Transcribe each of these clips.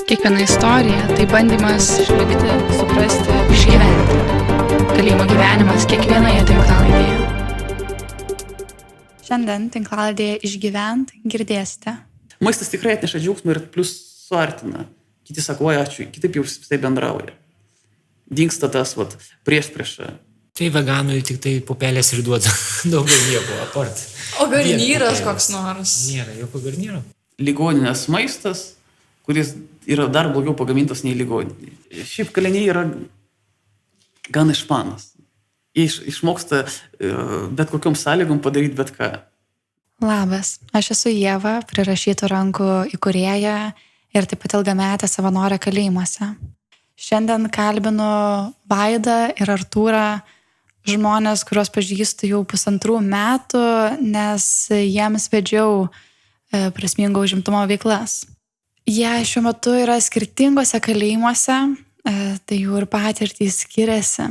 Kiekviena istorija tai bandymas išlikti, suprasti, išgyventi. Kalėjimo gyvenimas kiekvienoje tinklalaidėje. Šiandien tinklalaidėje Išgyvent girdėsite. Maistas tikrai atneša džiaugsmą ir plus suartina. Kiti sako, oi ačiū, kitaip jau visai bendrauja. Dingsta tas prieš. Tai veganui tik tai pupelės ir duoda. Daugiau nieko apart. O garnyras koks nors? Nėra jokio garnyro. Ligoninės maistas, kuris yra dar blogiau pagamintas nei ligoninė. Šiaip kaliniai yra gan išmanus. Jie išmoksta bet kokiom sąlygom padaryti bet ką. Labas, aš esu Ieva, Prirašytų rankų įkūrėja ir taip pat ilgametė savanorė kalėjimuose. Šiandien kalbinu Vaidą ir Artūrą, žmonės, kuriuos pažįstu jau 1,5 metų, nes jiems vedžiau prasmingo užimtumo veiklas. Jie šiuo metu yra skirtingose kalėjimuose, tai jų ir patirtys skiriasi.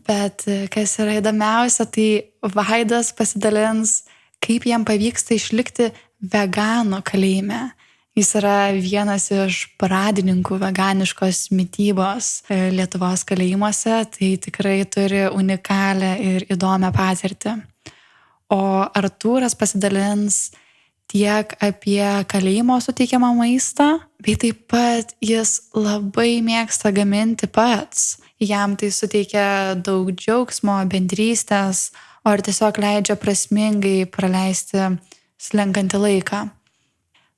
Bet kas yra įdomiausia, tai Vaidas pasidalins, kaip jam pavyksta išlikti veganų kalėjime. Jis yra vienas iš pradininkų veganiškos mitybos Lietuvos kalėjimuose, tai tikrai turi unikalią ir įdomią patirtį. O Artūras pasidalins tiek apie kalėjimo suteikiamą maistą, bei taip pat jis labai mėgsta gaminti pats. Jam tai suteikia daug džiaugsmo, bendrystės, o ir tiesiog leidžia prasmingai praleisti slenkantį laiką.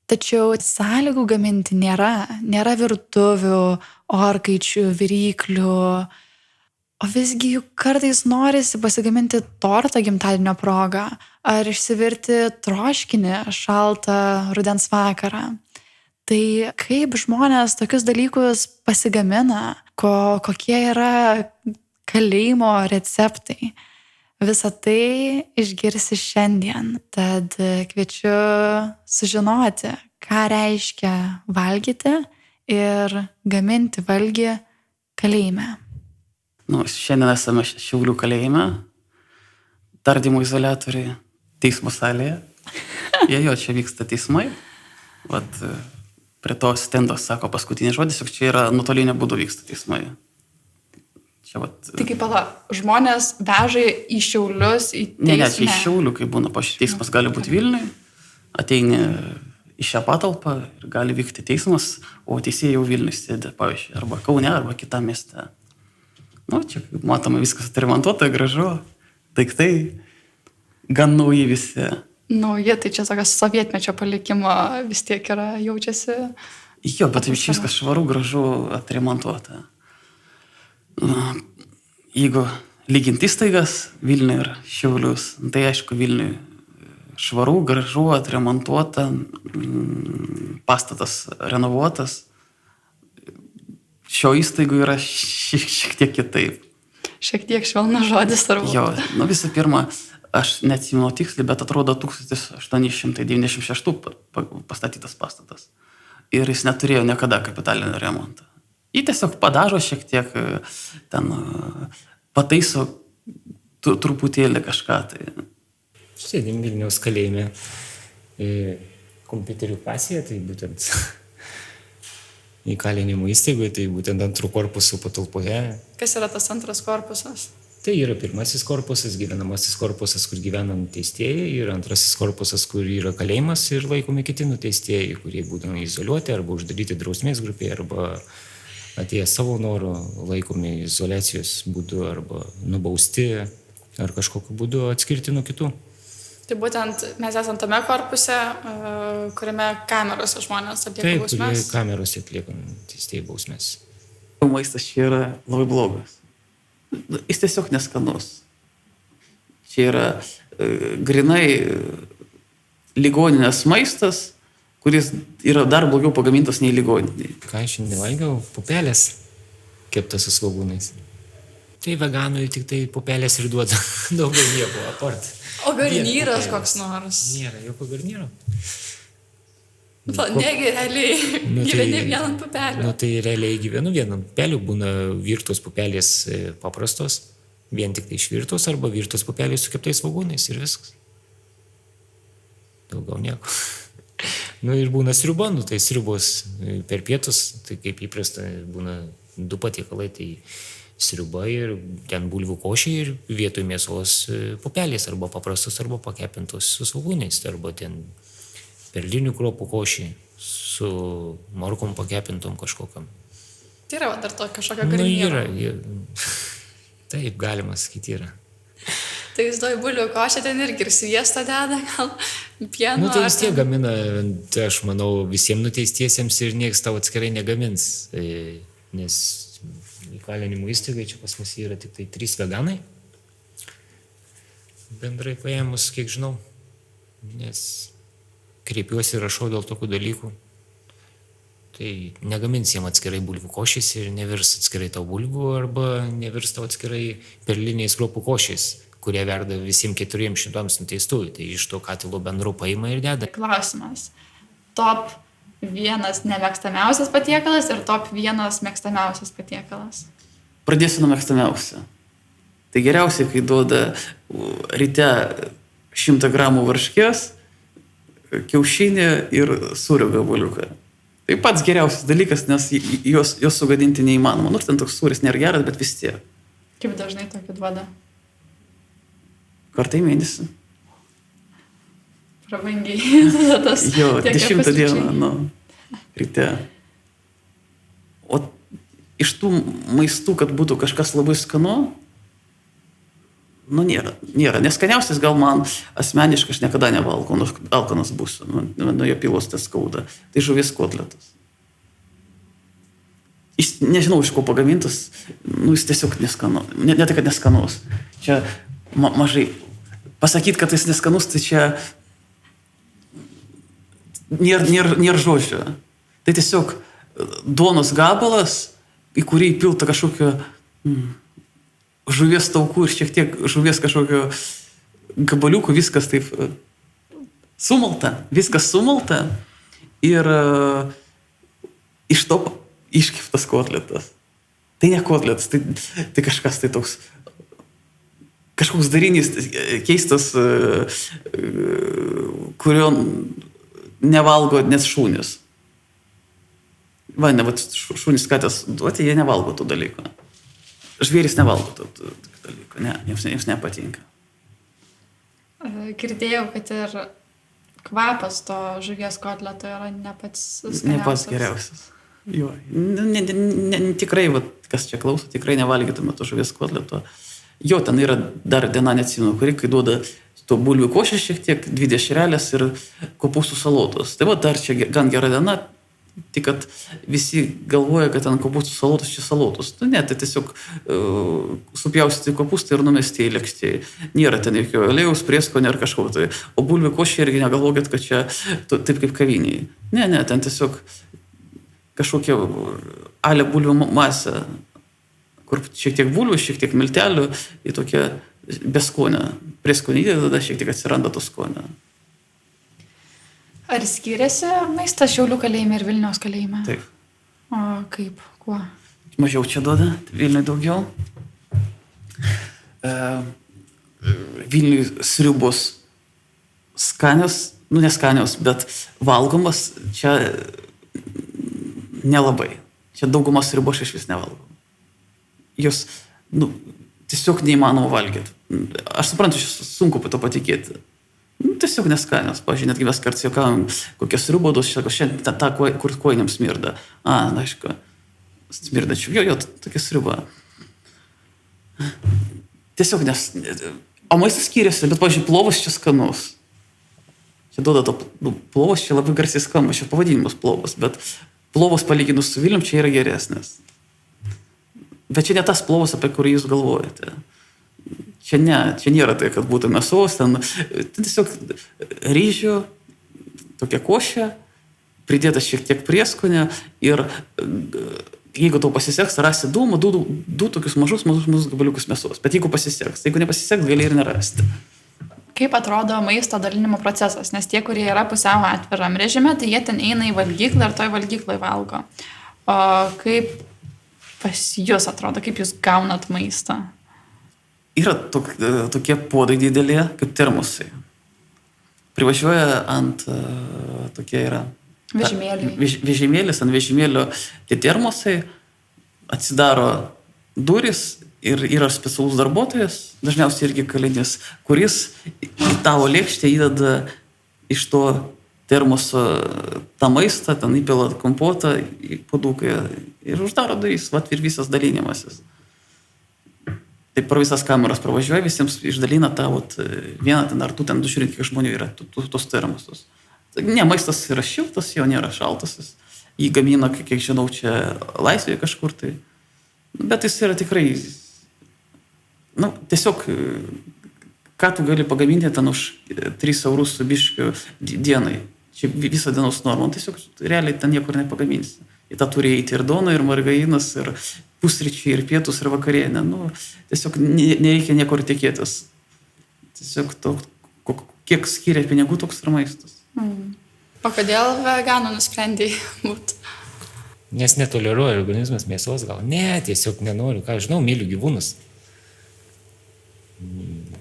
Tačiau sąlygų gaminti nėra virtuvių, orkaičių, viryklių, o visgi juk kartais norisi pasigaminti tortą gimtadienio progą ar išsivirti troškinį šaltą rudens vakarą. Tai kaip žmonės tokius dalykus pasigamina, kokie yra kalėjimo receptai? Visą tai išgirsi šiandien, tad kviečiu sužinoti, ką reiškia valgyti ir gaminti valgį kalėjime. Šiandien esame Šiaulių kalėjime, tardymo izoliatoriai, teismo salėje. Čia vyksta teismai. Prie to stendo sako paskutinis žodis, jog čia yra nuotolinio būdu vyksta teismai. Tai kaip žmonės veža į Šiaulius, į teismą? Ne, čia iš Šiaulių, kai būna teismas gali būti Vilniui, ateini į šią patalpą ir gali vykti teismas, o teisėjai jau Vilniui sėdi, pavyzdžiui, arba Kaune, arba kitame mieste. Čia matome viskas atremontuota, gražu, daiktai, gan nauji visi. Nauji, tai čia tokios sovietmečio palikimo vis tiek yra, jaučiasi. Bet viskas švaru, gražu, atremontuota. Jeigu lyginti įstaigas Vilnių ir Šiaulius, tai aišku Vilniui švaru, gražu, atremontuota, pastatas renovuotas. Šio įstaigų yra šiek tiek kitaip. Šiek tiek švelnas žodis turbūt. Visų pirma, aš neatsimenu tiksliai, bet atrodo 1896 pastatytas pastatas. Ir jis neturėjo niekada kapitalinio remonto. Jį tiesiog padažo šiek tiek, ten pataiso truputėlį kažką. Sėdim Vilniaus kalėjime kompiuterių klasėje, tai būtent įkalinimo įstaigoje, tai būtent antrų korpusų patalpoje. Kas yra tas antras korpusas? Tai yra pirmasis korpusas, gyvenamasis korpusas, kur gyvena nuteistieji, ir antrasis korpusas, kur yra kalėjimas ir laikomi kiti nuteistieji, kurie būdami izoliuoti arba uždaryti drausmės grupėje, arba atėję savo norų laikomi izoliacijos būdu arba nubausti ar kažkokiu būdu atskirti nuo kitų. Tai būtent mes esame tame korpuse, kuriame kamerose žmonės atlieka bausmes. Taip, kurie kamerose atlieka teistėjų bausmes. Maistas čia yra labai blogas. Jis tiesiog neskanus. Čia yra grinai ligoninės maistas, kuris yra dar blogiau pagamintas nei ligoninė. Ką aš šiandien valgiau? Pupelės keptas su svogūnais. Tai veganui tik tai pupelės ir duoda. Daugiau nieko apart. O garnyras koks nors? Nėra jokio garnyro. Negi realiai gyveni vienam pupeliu. Tai realiai gyvenu vienam pupeliu. Būna virtos pupelės paprastos, vien tik tai išvirtos, arba virtos pupelės su keptais svogūnais ir viskas. Daugiau nieko. Nu ir būna sriuba, nu tai sriubos per pietus, tai kaip įprasta būna 2 patiekalai, tai sriuba ir ten bulvių košė ir vietoj mėsos pupelės arba paprastos arba pakepintos su svogūniais, arba ten perlinių kruopų košė su morkom pakepintom kažkokiam. Tai yra dar to kažkokia Nu, galimybė. Taip, galima sakyti, yra. Tai jūs doj bulvių košė ten irgi ir sviestą deda, gal pieno. Nu, tai vis tiek gamina, tai aš manau, visiems nuteistiesiems ir nieks tau atskirai negamins, nes įkalinimo įstaigai čia pas mus yra tik tai 3 veganai, bendrai paėmus, kiek žinau, nes kreipiuosi ir rašau dėl tokių dalykų. Tai negamins jiem atskirai bulvių košės ir nevirs atskirai tau bulvių arba nevirs tau atskirai perliniais kruopų košės, kurie verda visiems 400 nuteistųjų. Tai iš to katilo bendro paima ir deda. Klausimas. Top 1 nemėgstamiausias patiekalas ir top 1 mėgstamiausias patiekalas. Pradėsiu nuo mėgstamiausio. Tai geriausiai, kai duoda ryte 100 gramų varškės, kiaušinį ir sūrio gabaliuką. Tai pats geriausias dalykas, nes jos sugadinti neįmanoma. Nors ten toks sūris nėra geras, bet vis tiek. Kaip dažnai tokį duoda? Kartą į mėnesį. Prabangiai. Jo, 10 dieną, nu, ryte. O iš tų maistų, kad būtų kažkas labai skanu, nu, nėra. Neskaniausias gal man asmeniškai aš niekada nevalgau, nors alkanas būsiu, nuo jo pilos tas skauda. Tai žuvies kotletas. Jis nežinau, iš ko pagamintas, nu, jis tiesiog neskanus. Ne tai, kad neskanus. Čia mažai. Pasakyti, kad jis neskanus, tai čia nėra žodžio. Tai tiesiog duonos gabalas, į kurį įpilta kažkokio žuvies taukų ir šiek tiek žuvies kažkokio gabaliukų, viskas taip sumalta. Viskas sumalta ir iš to iškeptas kotletas. Tai ne kotletas, tai kažkas tai toks, kažkoks darinys keistas, kurio nevalgo net šūnis. Va, ne, šūnis katės duoti, jie nevalgo tų dalykų. Žvėris nevalgo tų dalykų, ne, jiems nepatinka. Girdėjau, kad ir kvapas to žuvies kotleto yra ne pats skaniausias. Ne pats geriausias. Jo, tikrai, va, kas čia klauso, tikrai nevalgytume to žuvies kotleto. Jo, ten yra dar diena, neatsimenu, kuri, kai duoda to bulvių košės šiek tiek, 2 dešrelės ir kopūstų salotos. Tai va, dar čia gan gera diena, tik kad visi galvoja, kad ten kopūstų salotos čia salotos. Nu, ne, tai tiesiog supjaustyti kopūstą ir numesti į lėkštę. Nėra ten jokio aliejaus, prieskonio ar kažko. Tai. O bulvių košė irgi negalvokit, kad čia taip kaip kaviniai. Ne, ten tiesiog kažkokia alė bulvių masė, kur šiek tiek bulvių, šiek tiek miltelių į tokią beskonę. Prieskonį tada šiek tiek atsiranda to skonio. Ar skiriasi maistas Šiaulių kalėjime ir Vilniaus kalėjime? Taip. O kaip? Kuo? Mažiau čia duoda, Vilniui daugiau. Vilniui sriubos skanios, nu neskanios, bet valgomas čia nelabai. Čia daugumas sriubos iš vis nevalgom. Jos, nu, tiesiog neįmanoma valgyti. Aš suprantu, sunku to patikėti. Nu, tiesiog neskanios. Pavyzdžiui, netgi mes kartais juokavom, kokios sriubos duos, šiandien tą, kur kojiniam smirda. Aišku, smirdačių. Jo, tokia sriuba. Tiesiog O maistas skiriasi, bet, pavyzdžiui, plovas čia skanus. Čia duoda to, plovas čia labai garsiai skamba, čia pavadinimas plovas, bet plovas palyginus su Vilnium čia yra geresnis. Bet čia ne tas plovas, apie kurį jūs galvojate. Čia nėra tai, kad būtų mėsos, ten tiesiog ryžių, tokia košė, pridėtas šiek tiek prieskonio ir jeigu tau pasiseks, rasti du tokius mažus gabaliukus mėsos. Bet jeigu pasiseks, jeigu nepasiseks, gali ir nerasti. Kaip atrodo maisto dalinimo procesas? Nes tie, kurie yra pusiau atviram režime, tai jie ten eina į valgyklą ir toj valgyklai valgo. O kaip pas jūs atrodo, kaip jūs gaunat maistą? Yra tokie puodai didelė, kaip termosai. privažiuoja ant tokie yra vežimėlis, ant vežimėlio tie termosai, atsidaro duris ir yra specialus darbuotojas, dažniausiai irgi kalinis, kuris į tavo lėkštę įdeda iš to termoso tą maistą, ten įpila kompotą į puoduką ir uždaro duris, vat ir visas dalinimasis. Tai pro visas kameras pravažiuoja, visiems išdalina tą vieną ten ar tu ten žiūrint, kiek žmonių yra tos termosus. Ne, maistas yra šiltas, jo nėra šaltas, jį gamina, kiek žinau, čia Laisvėje kažkur tai. Bet jis yra tikrai, tiesiog, ką tu gali pagaminti ten už 3 eurus su biškiu dienai. Čia visą dienos normą, tiesiog realiai ten niekur nepagaminsi. Į tą turi eiti ir duona, ir margarinas, ir pusryčiai, ir pietus, ir vakarienė. Tiesiog nereikia niekur tikėtis. Tiesiog kiek skiria pinigų, toks ir maistas. O kodėl veganų nusprendėjai būti? Nes netoleruoja organizmas mėsos gal. Ne, tiesiog nenoriu, ką žinau, myliu gyvūnus.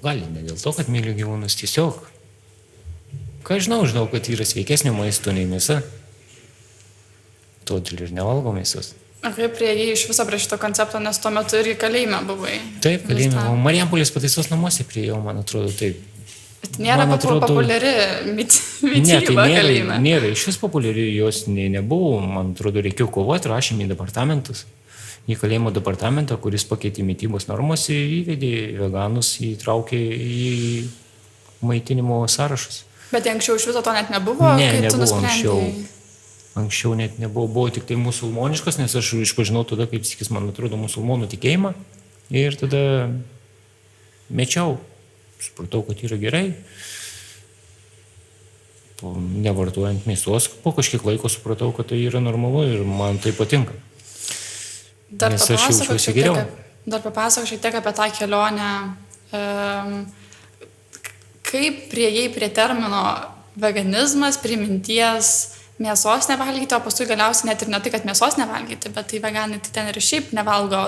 Gal ne dėl to, kad myliu gyvūnus, tiesiog. Ką žinau, kad yra sveikesnio maisto nei mėsa. Todėl ir nevalgo mėsos. O kaip priėjai iš viso prie šito koncepto, nes tuo metu irgi kalėjime buvai? Taip, kalėjime. Marijampolės pataisos namuose priėjau, man atrodo, taip. Bet nėra populiari mityba kalėjime. Nėra, iš vis populiari jos nebuvo, man atrodo, reikėjo kovoti, rašėm į departamentus. Į kalėjimo departamentą, kuris pakeitė mitybos normos ir įvedė veganus, įtraukė į maitinimo sąrašus. Bet anksčiau iš viso to net nebuvo? Ne, nebuvo anksčiau. Anksčiau net nebuvo, buvo tik tai musulmoniškas, nes aš išpažinau tada, kaip sikis, man atrodo, musulmonų tikėjimą. Ir tada mečiau. Supratau, kad yra gerai. Nevartojant mėsos, po kažkiek laiko supratau, kad tai yra normalu ir man tai patinka. Dar papasakok šiek tiek apie tą kelionę. Kaip priėjai prie termino veganizmas, prie minties mėsos nevalgyti, o paskui galiausiai net ir ne tai, kad mėsos nevalgyti, bet tai veganai tai ten ir šiaip nevalgo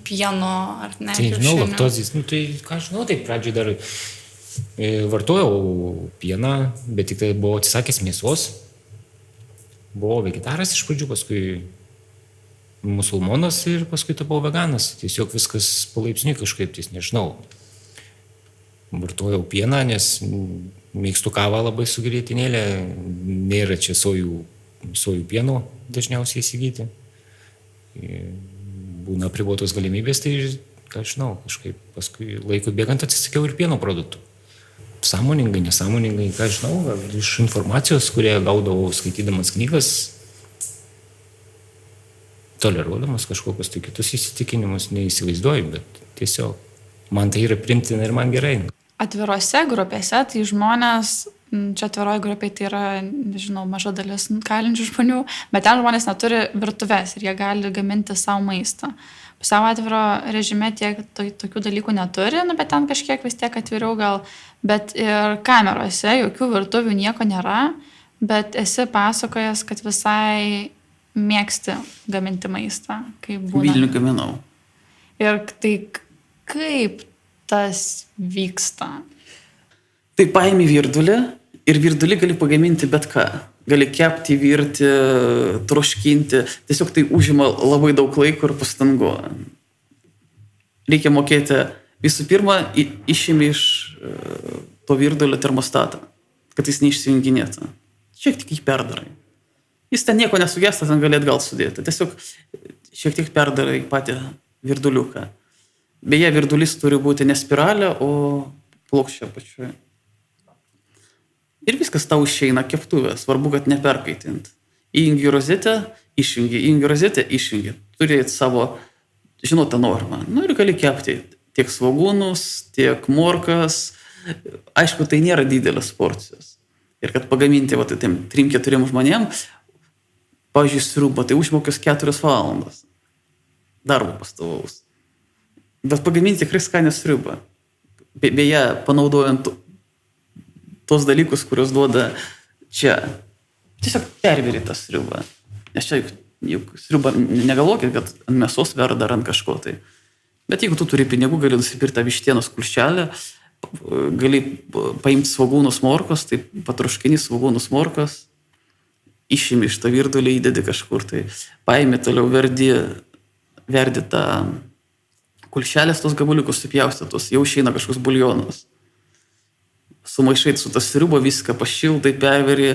pieno ar ne. Tai žinau, laktozės, tai ką žinau, tai pradžioj dar vartojau pieną, bet tik tai buvau atsisakęs mėsos. Buvau vegetaras iš pradžių, paskui musulmonas ir paskui tapau veganas. Tiesiog viskas palaipsniui kažkaip, nežinau. Vartojau pieną, nes mėgstu kavą labai su grietinėlė, nėra čia sojų pieno dažniausiai įsigyti. Būna apribotos galimybės, tai, ką žinau, kažkaip paskui laikui bėgant atsisakiau ir pieno produktų. Sąmoningai, nesąmoningai, ką žinau, iš informacijos, kurią gaudavau skaitydamas knygas, toleruodamas kažkokius tai kitus įsitikinimus, neįsivaizduoju, bet tiesiog man tai yra priimtina ir man gerai. Atvirose grupėse, tai žmonės, čia atviroji grupė tai yra, nežinau, maža dalis kalinčių žmonių, bet ten žmonės neturi virtuves ir jie gali gaminti savo maistą. Pusiau atviro režime tiek tokių dalykų neturi, bet ten kažkiek vis tiek atviriau gal, bet ir kamerose jokių virtuvių nieko nėra, bet esi pasakojęs, kad visai mėgsti gaminti maistą, kaip būna. Vilnių gaminau. Ir tai kaip tas vyksta? Tai paimi virdulį ir virdulį gali pagaminti bet ką. Gali kepti, virti, troškinti. Tiesiog tai užima labai daug laiko ir pastangų. Reikia mokėti visų pirma, išimi iš to virdulio termostatą, kad jis neišsijunginėtų. Šiek tiek jį perdarai. Jis ten nieko nesugesta, ten gali atgal sudėti. Tiesiog šiek tiek perdarai patį virduliuką. Beje, virdulys turi būti ne spiralė, o plokščia pačioje. Ir viskas tau išeina keptuvė, svarbu, kad neperkaitint. Įjungi rozetę, išjungi, įjungi rozetę, išjungi. Turėti savo, žinotą normą. Ir gali kepti tiek svogūnus, tiek morkas. Aišku, tai nėra didelės porcijos. Ir kad pagaminti 3-4 žmonėm, pavyzdžiui, sriubą, tai užmokios 4 valandas. Darbo pastovaus. Bet pagaminti tikrai skanę sriubą. Beje, panaudojant tos dalykus, kurios duoda čia. Tiesiog perviri tą sriubą. Nes čia juk sriubą negalvokit, kad ant mėsos verda ar ant kažko tai. Bet jeigu tu turi pinigų, gali nusipirti vištienos kulšelę, gali paimti svogūnus morkos, tai patruškini svogūnus morkos, išimi iš tą virdulį, įdedi kažkur, tai paimi toliau verdi tą kulšelės tos gabaliukus supjaustytus, jau išeina kažkoks buljonas. Sumaišai su tas sriuba, viską pašildai, perveri,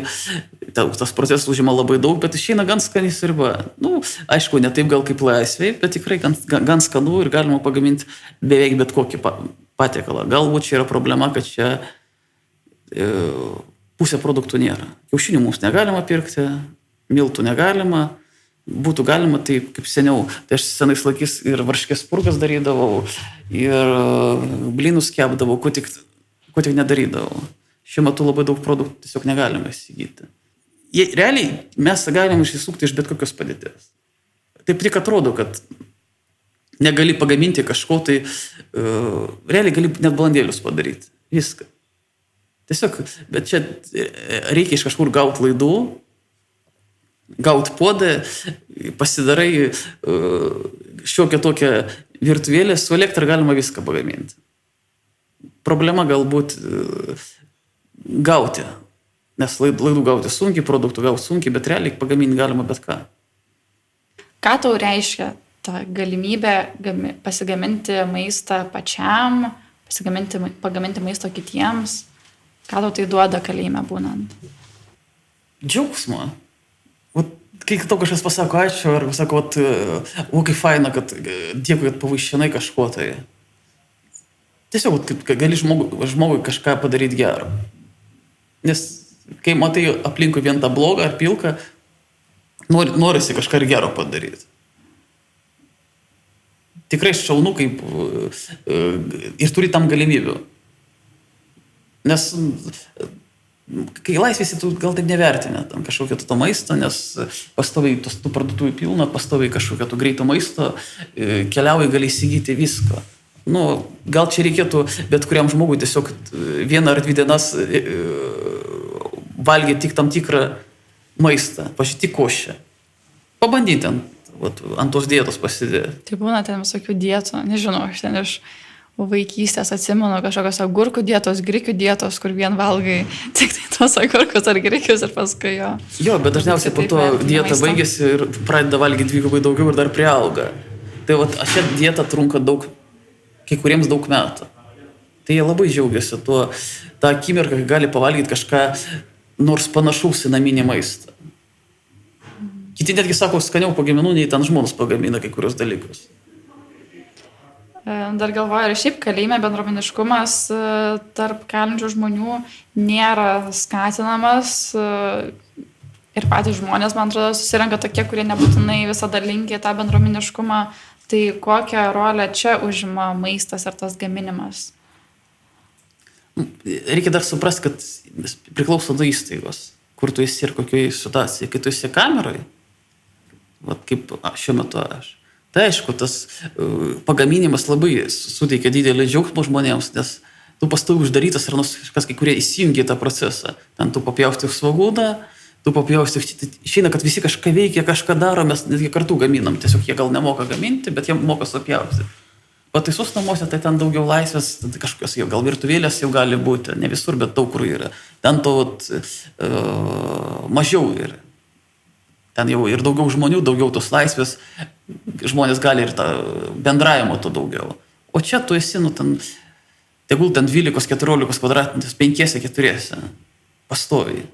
tas procesas užima labai daug, bet išeina gan skani sriuba. Nu, aišku, ne taip gal kaip laisvėj, bet tikrai gan skanu ir galima pagaminti beveik bet kokį patiekalą. Galbūt čia yra problema, kad čia pusė produktų nėra. Kiaušinių mums negalima pirkti, miltų negalima, būtų galima tai kaip seniau. Tai aš senais laikais ir varškės spurgas darydavau, ir blynus kepdavau, ko tik nedarydavau. Šiuo metu labai daug produktų tiesiog negalime įsigyti. Realiai mes galime išsisukti iš bet kokios padėties. Taip tik atrodo, kad negali pagaminti kažko, tai realiai gali net balandėlius padaryti. Viską. Tiesiog, bet čia reikia iš kažkur gauti laidų, gauti podą, pasidarai šiokią tokią virtuvėlę, su elektra galima viską pagaminti. Problema galbūt gauti, nes laidų gauti sunkiai, produktų gauti sunkiai, bet realiai pagaminti galima bet ką. Ką tau reiškia ta galimybė pasigaminti maistą pačiam, pagaminti maisto kitiems? Ką tau tai duoda kalėjime būnant? Džiaugsmo. Kai tau kažkas pasako ačiū, ar pasako, kaip faina, kad dėkui, kad pavaišinai kažko tai. Tiesiog, kad gali žmogui kažką padaryti gerą. Nes kai matai aplinkui vien tą blogą ar pilką, norisi kažką ir gero padaryti. Tikrai šaunu, kaip ir turi tam galimybių. Nes kai laisvėsi, tu gal taip nevertinė tam kažkokio to maisto, nes pastoviai tų parduotuvių pilna, pastoviai kažkokio to greito maisto, keliauji gali įsigyti visko. Gal čia reikėtų bet kuriam žmogui tiesiog 1 ar 2 dienas valgyti tik tam tikrą maistą, pažiūrėti košę. Pabandyti ant tos dietos pasidėti. Tai būna ten visokių dietų, nežinau, aš ten iš vaikystės atsimenu kažkokios agurkų dietos, grikių dietos, kur vien valgai tik tai tos agurkus ar grikius ir paskui jo. Jo, bet dažniausiai po to dieta baigėsi ir pradeda valgyti 2 daugiau ir dar priauga. Tai šią dietą trunka kai kuriems daug metų. Tai jie labai džiaugiasi tą akimirką, kai gali pavalgyti kažką nors panašaus į naminį maistą. Kiti netgi sako, skaniau pagaminu, nei ten žmonės pagamina kai kurios dalykus. Dar galvoju, ir šiaip kalėjime bendruomeniškumas tarp kalinčių žmonių nėra skatinamas ir patys žmonės, man atrodo, susirenka tokie, kurie nebūtinai visada linki tą bendruomeniškumą. Tai kokią rolę čia užima maistas ar tas gaminimas? Reikia dar suprasti, kad priklauso nuo įstaigos, kur tu esi ir kokioje situacijoje. Kai tu esi kameroje, kaip šiuo metu aš, tai aišku, tas pagaminimas labai suteikia didelį džiaugsmą žmonėms, nes tu pastoviai uždarytas ir kažkas, kai kurie įsijungia į tą procesą. Ten tu papjausti svogūną, tu papjausti, išeina, kad visi kažką veikia, kažką daro, mes netgi kartu gaminam, tiesiog jie gal nemoka gaminti, bet jie moka supjausti. Pataisos namuose tai ten daugiau laisvės, kažkokios jau gal virtuvėlės jau gali būti, ne visur, bet daug kur yra. Ten to mažiau yra. Ten jau ir daugiau žmonių, daugiau tos laisvės, žmonės gali ir bendravimo to daugiau. O čia tu esi, tegul ten 12-14 kvadratinės, 5-4, pastoviai.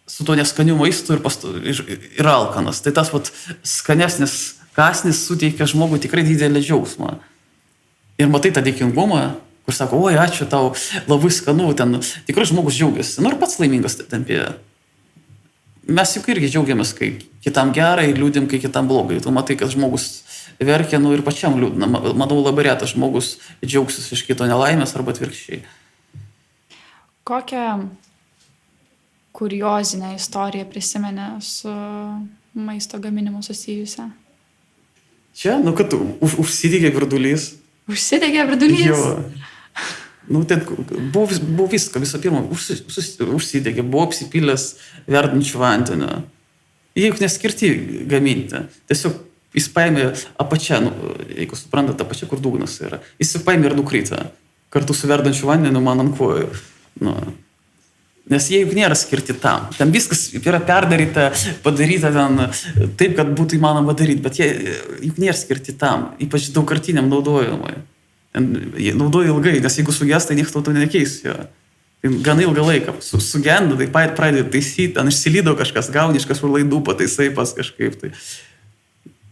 Su to neskaniu maistu ir alkanas. Tai tas skanesnis kąsnis suteikia žmogui tikrai didelį džiaugsmą. Ir matai tą dėkingumą, kur sako, oi, ačiū tau, labai skanu, ten tikrai žmogus džiaugiasi. Ir pats laimingas tampi. Mes juk irgi džiaugiamės, kai kitam gerai, liūdim, kai kitam blogai. Tu matai, kad žmogus verkia, ir pačiam liūdna. Manau, labai retas žmogus džiaugsis iš kito nelaimės arba atvirkščiai. Kokią kuriozinę istoriją prisimenė su maisto gaminimu susijusią? Čia, kad užsidegė virdulys. Užsidegė virdulys? Jo. Ten buvo viską, visą pirmą, užsidegė, buvo apsipylęs verdančių vandenio. Jie juk neskirti gaminti. Tiesiog jis paėmė apačią, jeigu suprantate, apačią, kur dugnas yra. Jis paėmė ir nukrito. kartu su verdančiu vandeniu man ant kojų. Nu, nes jie juk nėra skirti tam. Ten viskas yra perdaryta, padaryta ten taip, kad būtų įmanoma daryti, bet jie juk nėra skirti tam, ypač daugkartiniam naudojimui. Jie naudoja ilgai, nes jeigu suges, tai niekas to nekeis jo. Gan ilgą laiką. Sugenda, tai pradėjo taisyti, ten išsilydo kažkas, gauni iš kažkur laidų, pataisai pas kažkaip, tai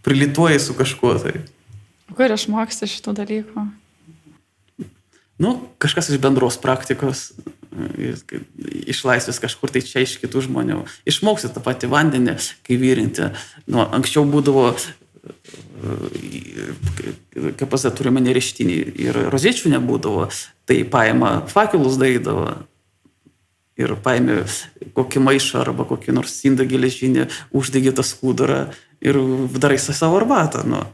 prilituoji su kažkuo. Tai. Kur išmoksti šitų dalykų? Nu, kažkas iš bendros praktikos, iš laisvės kažkur tai čia iš kitų žmonių. Išmoksti tą patį vandenį, kai vyrinti. Nu, anksčiau būdavo, kaip pasą turime nereštinį ir rozėčių nebūdavo, tai paima fakelus darydavo ir paėmė kokį maišą arba kokį nors indą geležinį, uždegė tą skudurą ir darai savo arbatą. Nu.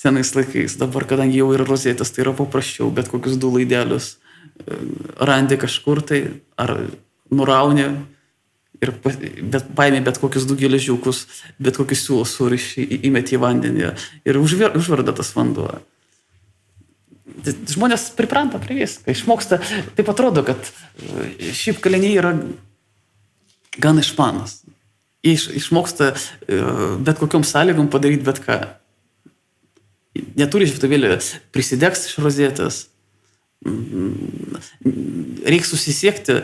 Senais laikais, dabar, kadangi jau yra rozėtas, tai yra paprasčiau, bet kokius 2 laidelius randi kažkur tai, ar nurauni, ir paėmė bet kokius 2 geležiukus, bet kokius siūlos suriši, įmeti į vandenį ir užverda tas vanduo. Žmonės pripranta prie viską, išmoksta, taip atrodo, kad šiaip kaliniai yra gan išmanus. Jie išmoksta bet kokiom sąlygom padaryti bet ką. Neturi žiūrėtuvėlį prisidegs iš rozėtės. Reikia susisiekti,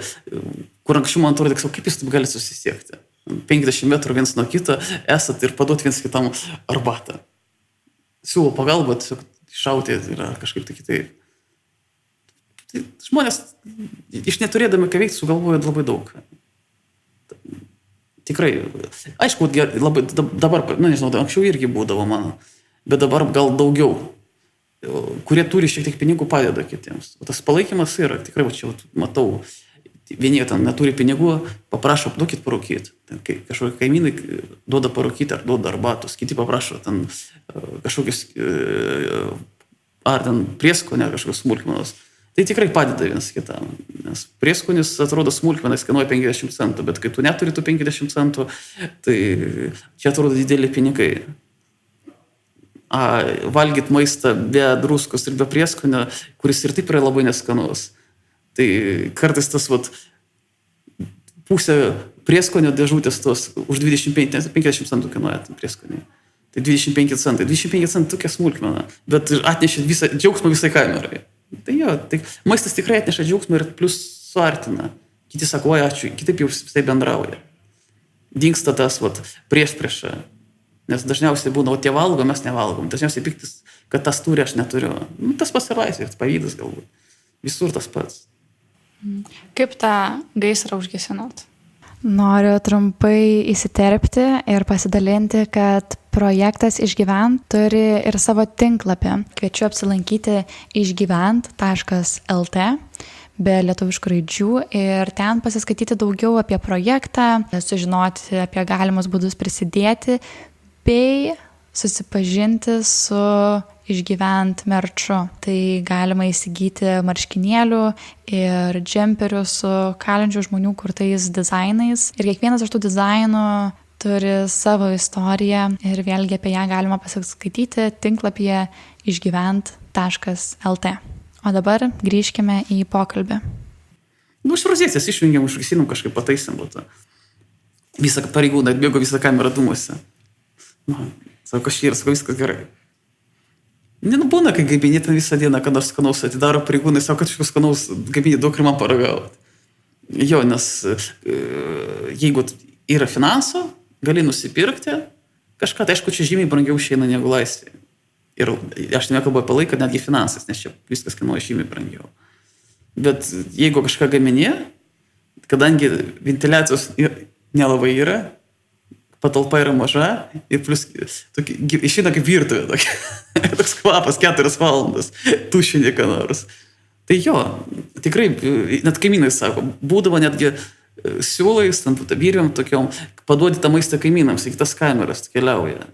kur anksčiau man atrodo, kaip jūs taip gali susisiekti. 50 metrų viens nuo kito esat ir paduot viens kitam arbatą. Siūlo pagalbą, tiesiog šauti yra kažkaip tai kitaip. Tai žmonės iš neturėdami ką veikti sugalvoja labai daug. Tikrai. Aišku, labai, dabar, nežinau, anksčiau irgi būdavo mano. Bet dabar gal daugiau, kurie turi šiek tiek pinigų, padeda kitiems. O tas palaikymas yra, tikrai, čia matau, vieni ten neturi pinigų, paprašo, duokit parūkyti. Kažkokie kaimynai duoda parūkyti ar duoda arbatos, kiti paprašo ten kažkokius, ar ten prieskonę, kažkokios smulkmenos. Tai tikrai padeda vienas kitam. Nes prieskonis atrodo smulkmenas, kainuoja 50 centų, bet kai tu neturi tų 50 centų, tai čia atrodo dideli pinigai. Valgyt maistą be druskos ir be prieskonio, kuris ir taip yra labai neskanus. Tai kartais tas pusė prieskonio dėžutės tos už 50 centų kainuoja prieskoniai. Tai 25 centai. 25 centų tokia smulkmena, bet atnešė džiaugsmą visai kamerai. Tai jo, tai maistas tikrai atneša džiaugsmą ir plus suartina. Kiti sako, ačiū, kitaip jau visai bendrauja. Dingsta tas priešpriešą. Nes dažniausiai būna, tie valgo, mes nevalgom. Dažniausiai piktis, kad tas turi, aš neturiu. Tas pats ir laisvės, pavydas galbūt. Visur tas pats. Kaip tą gaisrą užgesinot? Noriu trumpai įsiterpti ir pasidalinti, kad projektas Išgyvent turi ir savo tinklapį. Kviečiu apsilankyti išgyvent.lt be lietuviškų raidžių ir ten pasiskaityti daugiau apie projektą, sužinoti apie galimus būdus prisidėti, bei susipažinti su Išgyvent merču. Tai galima įsigyti marškinėlių ir džemperių su kalinčių žmonių kurtais dizainais. Ir kiekvienas iš tų dizainų turi savo istoriją ir vėlgi apie ją galima pasiskaityti tinklapyje išgyvent.lt. O dabar grįžkime į pokalbį. Iš rozėtės išjungėm, užgesinam, kažkaip pataisėm. Visą pareigūną atbėgo visą kamerą dūmuose. Sako, kažkiek, viskas gerai. Būna, kai gabinė ten visą dieną, kad aš skanaus atidaro pareigūnai, sako, kad kažkas skanaus gabinė daug ir man paragauti. Jo, nes jeigu yra finansų, gali nusipirkti kažką, tai aišku, čia žymiai brangiau išeina negu laisvė. Ir aš nekalbu apie laiką, netgi finansas, nes čia viskas kainuoja žymiai brangiau. Bet jeigu kažką gaminė, kadangi ventiliacijos nelabai yra, patalpa yra maža ir plus išeina kaip virtuvė, toks kvapas 4 valandas, tušinė ką nors. Tai jo, tikrai, net kaimynai sako, būdavo netgi siūlais, ten virvėm tokiom, paduodi tą maistą kaimynams, į kitas kameras keliauja.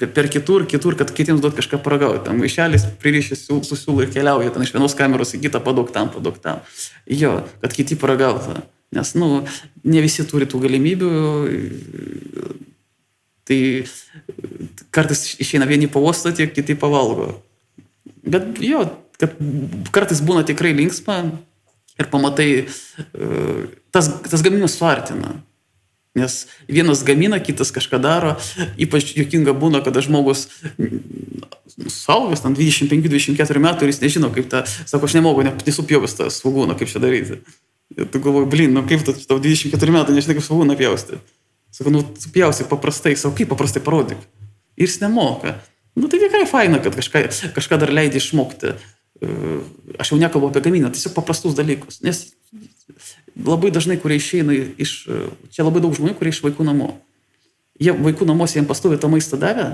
Per kitur, kad kitiems duot kažką paragauti. Tam maišelis pririšęs su siūlu ir keliauja, ten iš vienos kameros į kitą paduok tam. Jo, kad kiti paragautų. Nes, ne visi turi tų galimybių. Tai kartais išeina vieni pavostoti, kiti pavalgo. Bet jo, kad kartais būna tikrai linksma ir pamatai, tas gaminimas suartina. Nes vienas gamina, kitas kažką daro, ypač juokinga būna, kada žmogus suaugęs, 25-24 metų ir jis nežino, kaip tą, sako, aš nemogu, nesupjovęs tą svogūną, kaip čia daryti. Ir tu galvoji, kaip tau 24 metų nežinai, kaip svogūną pjausti. Sako, pjausi paprastai, sako, kaip paprastai parodyk. Ir jis nemoka. Tai tikrai faina, kad kažką dar leidai išmokti. Aš jau nekalbu apie gaminę, tiesiog paprastus dalykus. Nes labai dažnai, kurie išeina čia labai daug žmonių, kurie iš vaikų namų. Jie vaikų namuose jiems pastoviai tą maistą davė,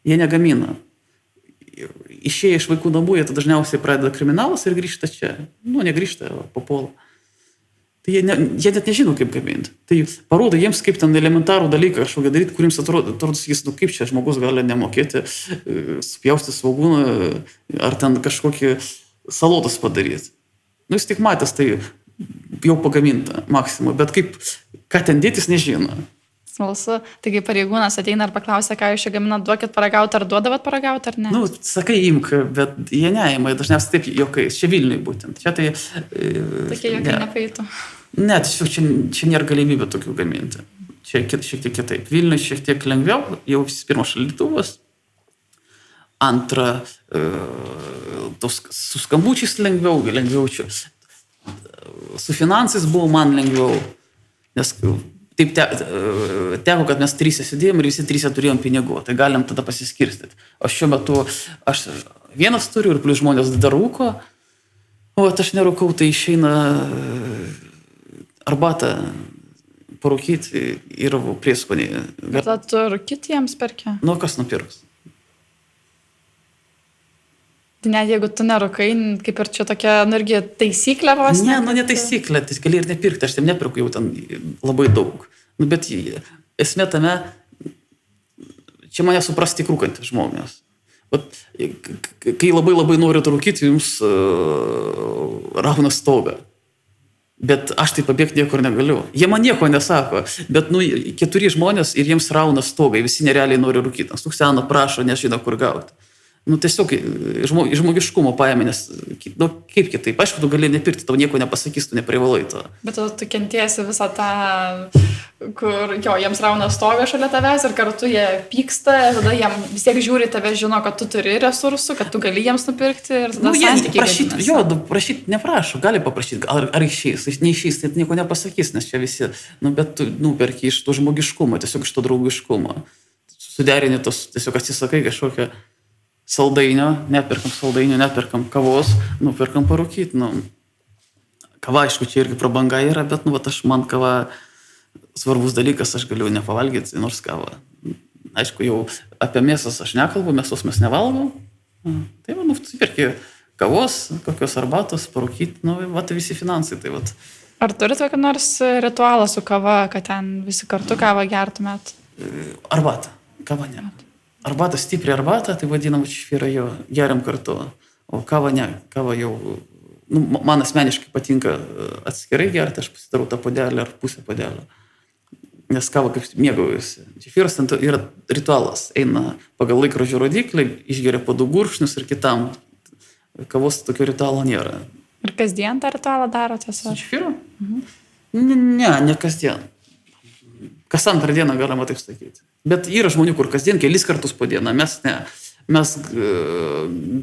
jie negamina. Išėję iš vaikų namų, jie dažniausiai pradeda kriminalas ir grįžta čia. Negrįžta, papuola. Tai jie net nežino, kaip gaminti. Tai parodo jiems, kaip ten elementarų dalyką kažkokią daryti, kuriems atrodo, sakys, kaip čia žmogus gali nemokėti supjausti svogūną ar ten kažkokį salotas padaryti. Jis tik matęs, tai jau pagaminta maksimum, bet ką ten dėtis nežino. Smalsu. Taigi pareigūnas ateina ir paklausia, ką jūs čia gaminat, duokit paragauti, ar duodavot paragauti, ar ne? Sakai, imk, bet jie neima, dažniausiai taip juokais. Čia Vilniui būtent. Čia tai... Tokie juokai nepaitų. Ne, čia nėra galimybė tokių gaminti. Čia šiek tiek kitaip. Vilniui šiek tiek lengviau, jau pirmas šaldytuvas. Antra, su skambučiais lengviau čia. Su finansais buvo man lengviau, nes taip teko, kad mes 3 sėdėjom ir visi 3 turėjom pinigų, tai galim tada pasiskirstyti. O šiuo metu aš vienas turiu ir plius žmonės dar rūko, o aš nerūkau, tai išeina arbatą parūkyti ir prieskonį. Bet tu rūkyti jiems perki? Kas nupirks? Net jeigu tu nerūkai, kaip ir čia tokia, irgi taisyklė vos? Ne taisyklė, tai gali ir nepirkti, aš tam nepirku jau ten labai daug. Bet esmė tame, čia mane supras tik rūkantys žmonės. Kai labai norit rūkyti, jums rauna stogą. Bet aš tai pabėgti niekur negaliu. Jie man nieko nesako, bet 4 žmonės ir jiems rauna stogą, visi nerealiai nori rūkyti. Stuksena prašo, nežino kur gauti. Tiesiog žmogiškumo paėmė, nes kaip kitaip, aišku, tu gali nepirkti, tau nieko nepasakys, tu neprivalai to. Bet tu kentiesi visą tą, kur jiems rauna stogą šalia tavęs ir kartu jie pyksta, tada jiem vis tiek žiūri tave, žino, kad tu turi resursų, kad tu gali jiems nupirkti ir tada santykiai. Prašyti neprašo, gali paprašyti, ar išeis, neišeis, tai nieko nepasakys, nes čia visi, bet tu nuperki iš to žmogiškumo, tiesiog iš to draugiškumo. Suderini tos, tiesiog atsisakai kažkokią saldainio, neperkam kavos, nuperkam parūkyti. Kava, aišku, čia irgi prabanga yra, bet man kava svarbus dalykas, aš galiu nepavalgyti, nors kavą. Aišku, jau apie mėsas aš nekalbu, mėsos mes nevalgom. Tai perki kavos, kokios arbatos, parūkyti, tai visi finansai. Tai Ar turit kokį nors ritualą su kava, kad ten visi kartu kavą gertumėt? Arbata, kava ne. Arbata, stipri arbata, tai vadinam čefyrą jo, geriam kartu. O kava ne, kava jau, man asmeniškai patinka atskirai gerti, aš pasidarau tą puodelį ar pusę puodelio. Nes kava kaip mėgaujusi. Čefyras ten yra ritualas, eina pagal laikrodžio rodiklį, išgeria po 2 gurkšnius ir kitam. Kavos tokio ritualo nėra. Ir kasdien tą ritualą daro tiesiog? Su čefyru? Ne kasdien. Kas antrą dieną galima taip sakyti. Bet yra žmonių, kur kasdien kelis kartus po dieną. Mes ne. Mes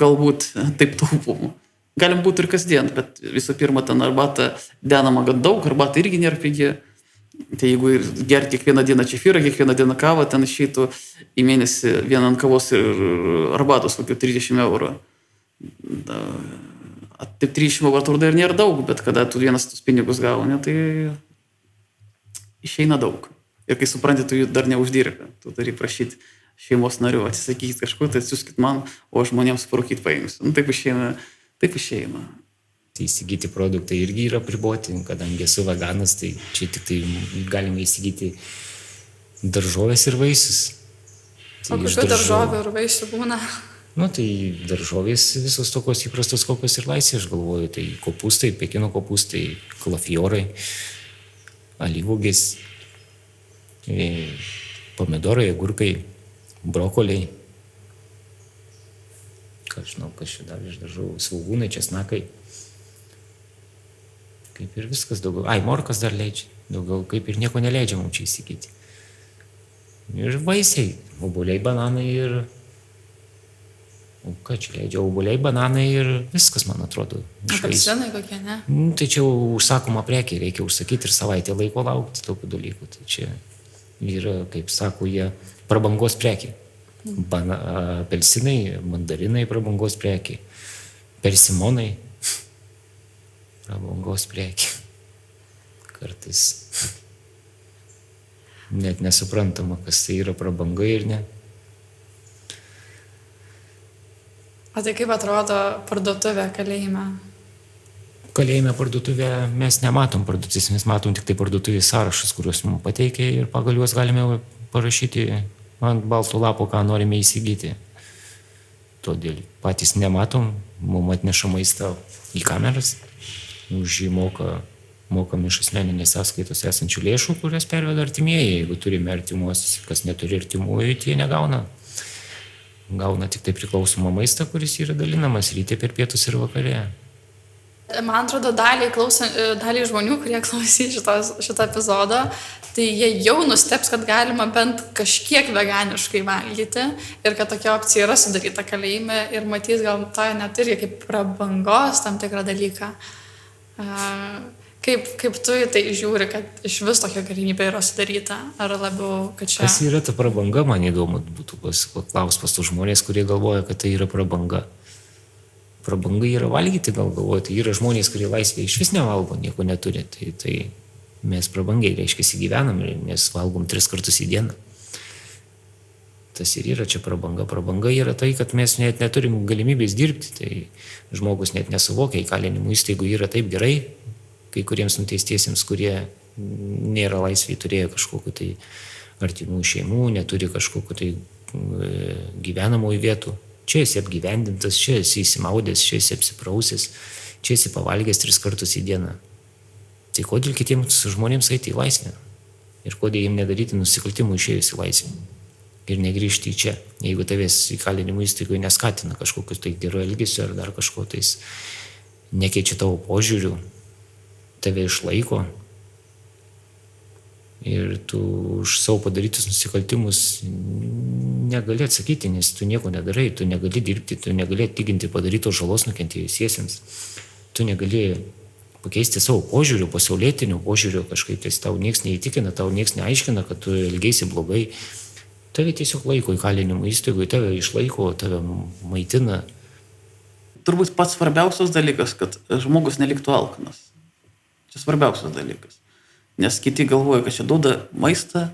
galbūt taip taupom. Galim būti ir kasdien, bet visų pirma, ten arbata denama gan daug, arbata irgi nėra pigi. Tai jeigu gerti kiekvieną dieną čefyrą, kiekvieną dieną kavą, ten išeitų į mėnesį vieną ant kavos ir arbatos kokių 30 eurų. Taip 30 eurų turda ir nėra daug, bet kada tu vienas tus pinigus gauni, tai išeina daug. Ir kai supranti, tu jų dar neuždirbi, tu turi prašyti šeimos narių, atsisakyti kažkur, tai atsiųskit man, o žmonėms parūkyti paimsiu. Taip išeina. Tai įsigyti produktai irgi yra priboti, kadangi esu veganas, tai čia tik tai galima įsigyti daržovės ir vaisius. O kokių daržovių ir vaisių būna? Tai daržovės visos tokios įprastos, kokios ir laisvės, aš galvoju, tai kopūstai, pekino kopūstai, kalafiorai, alyvuogės, pomidorai, agurkai, brokoliai, ką žinau, kas čia dar iš daržovių, svogūnai, česnakai. Kaip ir viskas daugiau. Morkas dar leidžia. Daugiau kaip ir nieko neleidžia mums čia įsigyti. Ir vaisiai, obuoliai, bananai ir... O ką čia leidžia? Obuoliai, bananai ir viskas, man atrodo. Apelsinai kokie, ne? Tai čia užsakoma prekė, reikia užsakyti ir savaitę laiko laukti tokių dalykų. Tai čia yra, kaip sako, jie prabangos prekė. Apelsinai, mandarinai prabangos prekė. Persimonai prabangos prekė. Kartais net nesuprantama, kas tai yra prabanga ir ne. O tai kaip atrodo parduotuvė kalėjime? Kalėjime parduotuvė mes nematom parduotuvės, mes matom tik tai parduotuvės sąrašus, kuriuos mums pateikia ir pagal juos galime parašyti ant balto lapo, ką norime įsigyti. Todėl patys nematom, mums atneša maistą į kameras, už jį mokam iš asmeninės sąskaitos esančių lėšų, kurias perveda artimieji. Jeigu turime artimuosius, kas neturi artimųjų, tai jie negauna. Gauna tik tai priklausomą maistą, kuris yra dalinamas ryte, per pietus ir vakare. Man atrodo, daliai žmonių, kurie klausys šitą epizodą, tai jie jau nusteps, kad galima bent kažkiek veganiškai valgyti ir kad tokia opcija yra sudaryta kalėjime ir matys gal to net irgi kaip prabangos tam tikrą dalyką. Kaip tu į tai žiūri, kad iš vis tokia galimybė yra sudaryta, ar labiau, kad čia... Kas yra ta prabanga, man įdomu būtų paklaus pas tų žmonės, kurie galvoja, kad tai yra prabanga. Prabanga yra valgyti, gal galvoja, tai yra žmonės, kurie laisvėje iš vis nevalgo, nieko neturi, tai mes prabangiai, reiškia, gyvenam, mes valgom 3 kartus į dieną. Tas ir yra čia prabanga. Prabanga yra tai, kad mes net neturim galimybės dirbti, tai žmogus net nesuvokia, įkalinimo įstaigų yra taip gerai, kai kuriems nuteistiesiems, kurie nėra laisviai, turėjo kažkokiu tai artimų šeimų, neturi kažkokiu tai gyvenamųjų vietų. Čia esi apgyvendintas, čia esi įsimaudęs, čia esi apsiprausęs, čia esi pavalgęs 3 kartus į dieną. Tai kodėl kitiems žmonėms eiti į laisvę? Ir kodėl jiems nedaryti nusikaltimų išėjus į laisvę? Ir negrįžti į čia, jeigu tavęs įkalinimo įstaigoje neskatina kažkokius tai gerų elgesio ar dar kažko tais nekeičia tavo požiūrių, tave išlaiko ir tu už savo padarytus nusikaltimus negali atsakyti, nes tu nieko nedarai, tu negali dirbti, tu negali atlyginti padarytos žalos nukentėjusiesiems, tu negali pakeisti savo požiūrių, pasaulietinių požiūrių, kažkaip tai tau nieks neįtikina, tau nieks neaiškina, kad tu elgeisi blogai. Tave tiesiog laiko įkalinimo įstaigoje, tave išlaiko, tave maitina. Turbūt pats svarbiausias dalykas, kad žmogus neliktų alkanas. Čia svarbiausias dalykas. Nes kiti galvoja, kad čia duoda maistą,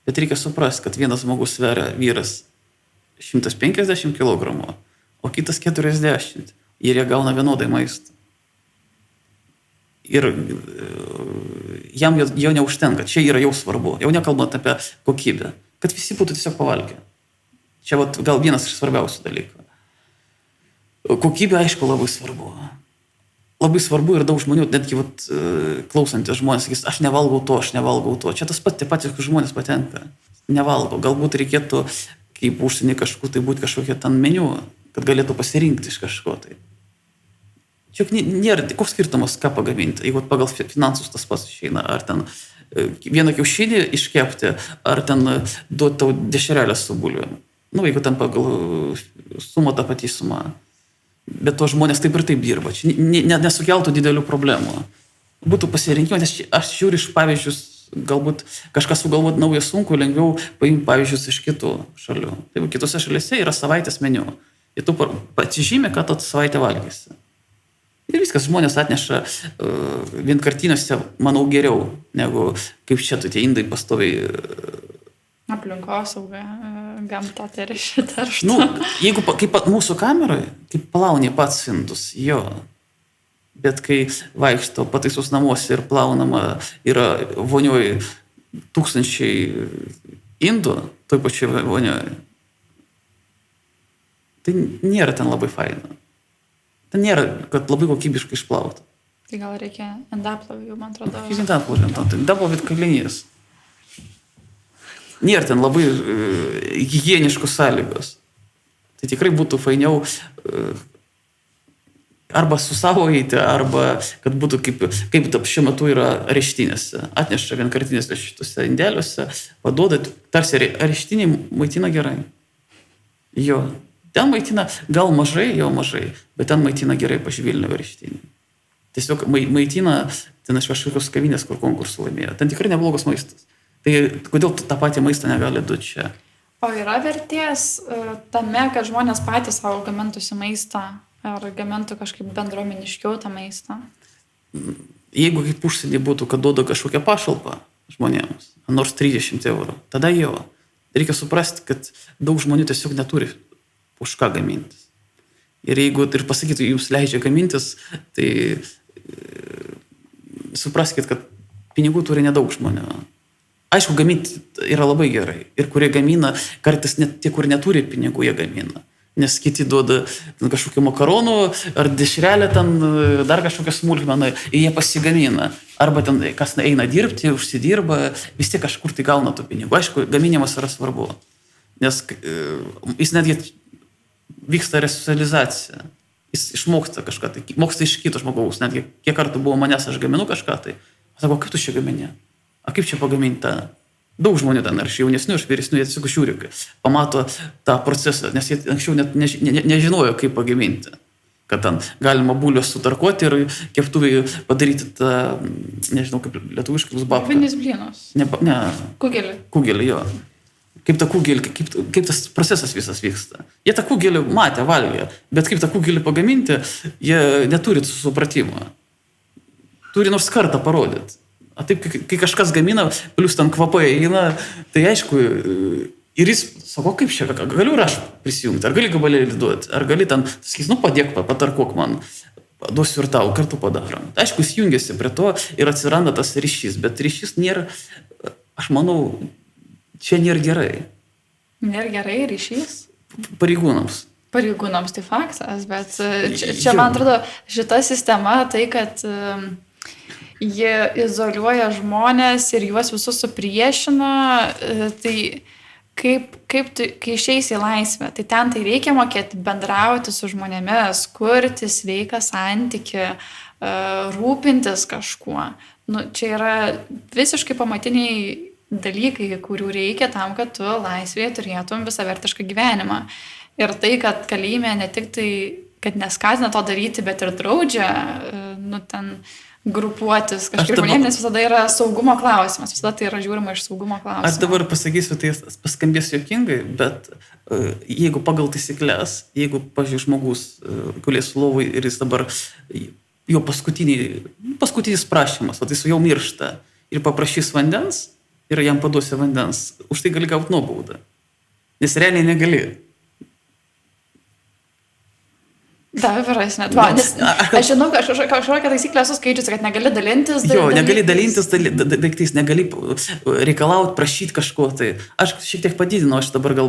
bet reikia suprasti, kad vienas žmogus sveria vyras 150 kg, o kitas 40. Ir jie gauna vienodai maistą. Ir jam jo neužtenka. Čia yra jau svarbu. Jau nekalbant apie kokybę. Kad visi būtų tiesiog pavalgę. Čia gal vienas iš svarbiausių dalykų. Kokybė, aišku, labai svarbu. Labai svarbu ir daug žmonių, netgi klausantis žmonės, sakys, aš nevalgau to. Čia tas pat, tie patys žmonės patenka. Nevalgo. Galbūt reikėtų, kaip užsienį kažkur, tai būti kažkokie ten meniu, kad galėtų pasirinkti iš kažko tai. Čia nėra, koks skirtumas, ką pagaminti, jeigu pagal finansus tas pats išeina, ar ten vieną kiaušinį iškepti, ar ten duoti tau dešrelę su bulviu. Jeigu ten pagal sumą tą patį sumą. Bet to žmonės taip ir taip dirba. Čia nesukeltų didelių problemų. Būtų pasirinkimas, nes aš žiūriu iš pavyzdžius, galbūt kažkas sugalvoti naują sunku, lengviau paimti pavyzdžius iš kitų šalių. Tai kitose šalyse yra savaitės meniu. Ir tu pasižymė, ką tu savaitę valgysi. Ir viskas, žmonės atneša vienkartiniuose, manau, geriau, negu kaip čia tu tie indai pastoviai. Aplinkosauga, gamta teršta. Jeigu kaip mūsų kameroje, kaip plauni pats indus, jo. Bet kai vaikšto pataisos namuose ir plaunama yra vonioje 1000 indų, toj pačioj vonioje, tai nėra ten labai faina. Ten nėra, kad labai kokybiškai išplauta. Tai gal reikia indaplovių, man atrodo. Indaplovit kalinės. Nėra ten labai higieniškos sąlygos. Tai tikrai būtų fainiau arba su savo eiti, arba kad būtų kaip šiuo metu yra areštinėse. Atneša vienkartinėse šitose indeliuose, paduoda, tarsi areštiniai maitina gerai. Jo, ten maitina gal mažai, bet ten maitina gerai pažvilnio areštinį. Tiesiog maitina ten iš kažkokios kavinės, kur konkursų laimėjo. Ten tikrai neblogas maistas. Tai kodėl tą patį maistą negali duoti čia? O yra vertės tame, kad žmonės patys savo gamintųsi maistą ar gamintų kažkaip bendruomeniškiau tą maistą? Jeigu kaip užsienį būtų, kad duoda kažkokią pašalpą žmonėms, nors 30 €, tada jo. Reikia suprasti, kad daug žmonių tiesiog neturi už ką gamintis. Ir jeigu ir pasakytų, jums leidžia gamintis, tai supraskite, kad pinigų turi nedaug žmonių. Aišku, gaminti yra labai gerai. Ir kurie gamina, kartais net tie, kur neturi pinigų, jie gamina. Nes kiti duoda kažkokių makaronų, ar dešrelę ten, dar kažkokią smulkmeną, ir jie pasigamina. Arba ten, kas eina dirbti, užsidirba, vis tiek kažkur tai gauna tų pinigų. Aišku, gaminimas yra svarbu. Nes jis netgi vyksta resocializacija. Jis išmoksta kažką, tai moksta iš kito žmogaus. Netgi kiek kartų buvo manęs, aš gaminu kažką, tai sako, kaip tu čia gaminė? A kaip čia pagaminti tą? Daug žmonių ten, ar iš jaunesnių, iš vyresnių, jie tiesiog žiūri, pamato tą procesą, nes jie anksčiau net nežinojo, kaip pagaminti. Kad ten galima bulves sutarkuoti ir keptuvėje padaryti tą, nežinau, kaip lietuviškai bus babka. Vinis blynos. Ne. Kugelį. Kugelį, jo. Kaip tą kugelį, kaip tas procesas visas vyksta. Jie tą kugelį matė, valgė, bet kaip tą kugelį pagaminti, jie neturi supratimo. Turi nors kartą parodyti. A taip, kai kažkas gamina, plus ten kvapai eina, tai aišku, ir jis sako, kaip čia, galiu ir aš prisijungti, ar gali gabalėlį duoti, ar gali ten, sakys, padėk, patarkuok man, duosiu ir tau, kartu padarom. Tai aišku, jis jungiasi prie to ir atsiranda tas ryšys, bet ryšys nėra, aš manau, čia nėra gerai. Nėra gerai ryšys? Pareigūnams. Pareigūnams tai faktas, bet čia man atrodo, šita sistema, tai kad jie izoliuoja žmonės ir juos visus supriešina, tai kai išeisi į laisvę, tai ten tai reikia mokėti bendrauti su žmonėmis, kurti sveiką santykį, rūpintis kažkuo. Čia yra visiškai pamatiniai dalykai, kurių reikia tam, kad tu laisvėje turėtum visavertišką gyvenimą. Ir tai, kad kalėjime ne tik tai, kad neskatina to daryti, bet ir draudžia, ten grupuotis kažkaip žmonėms, nes visada yra saugumo klausimas, visada tai yra žiūrima iš saugumo klausimą. Aš dabar pasakysiu, tai paskambės juokingai, bet jeigu pagal taisyklės, jeigu, pažiūrėjau, žmogus gulės lovai ir jis dabar, jo paskutinis prašymas, jis jau miršta ir paprašys vandens ir jam paduosi vandens, už tai gali gauti nuobaudą, nes realiai negali. Taip, net. Aš žinau, kažkokią taisyklę esu skaičiusi, kad negali dalintis. Negali dalintis daiktais, negali reikalauti, prašyti kažko. Tai aš šiek tiek padidinu, aš dabar gal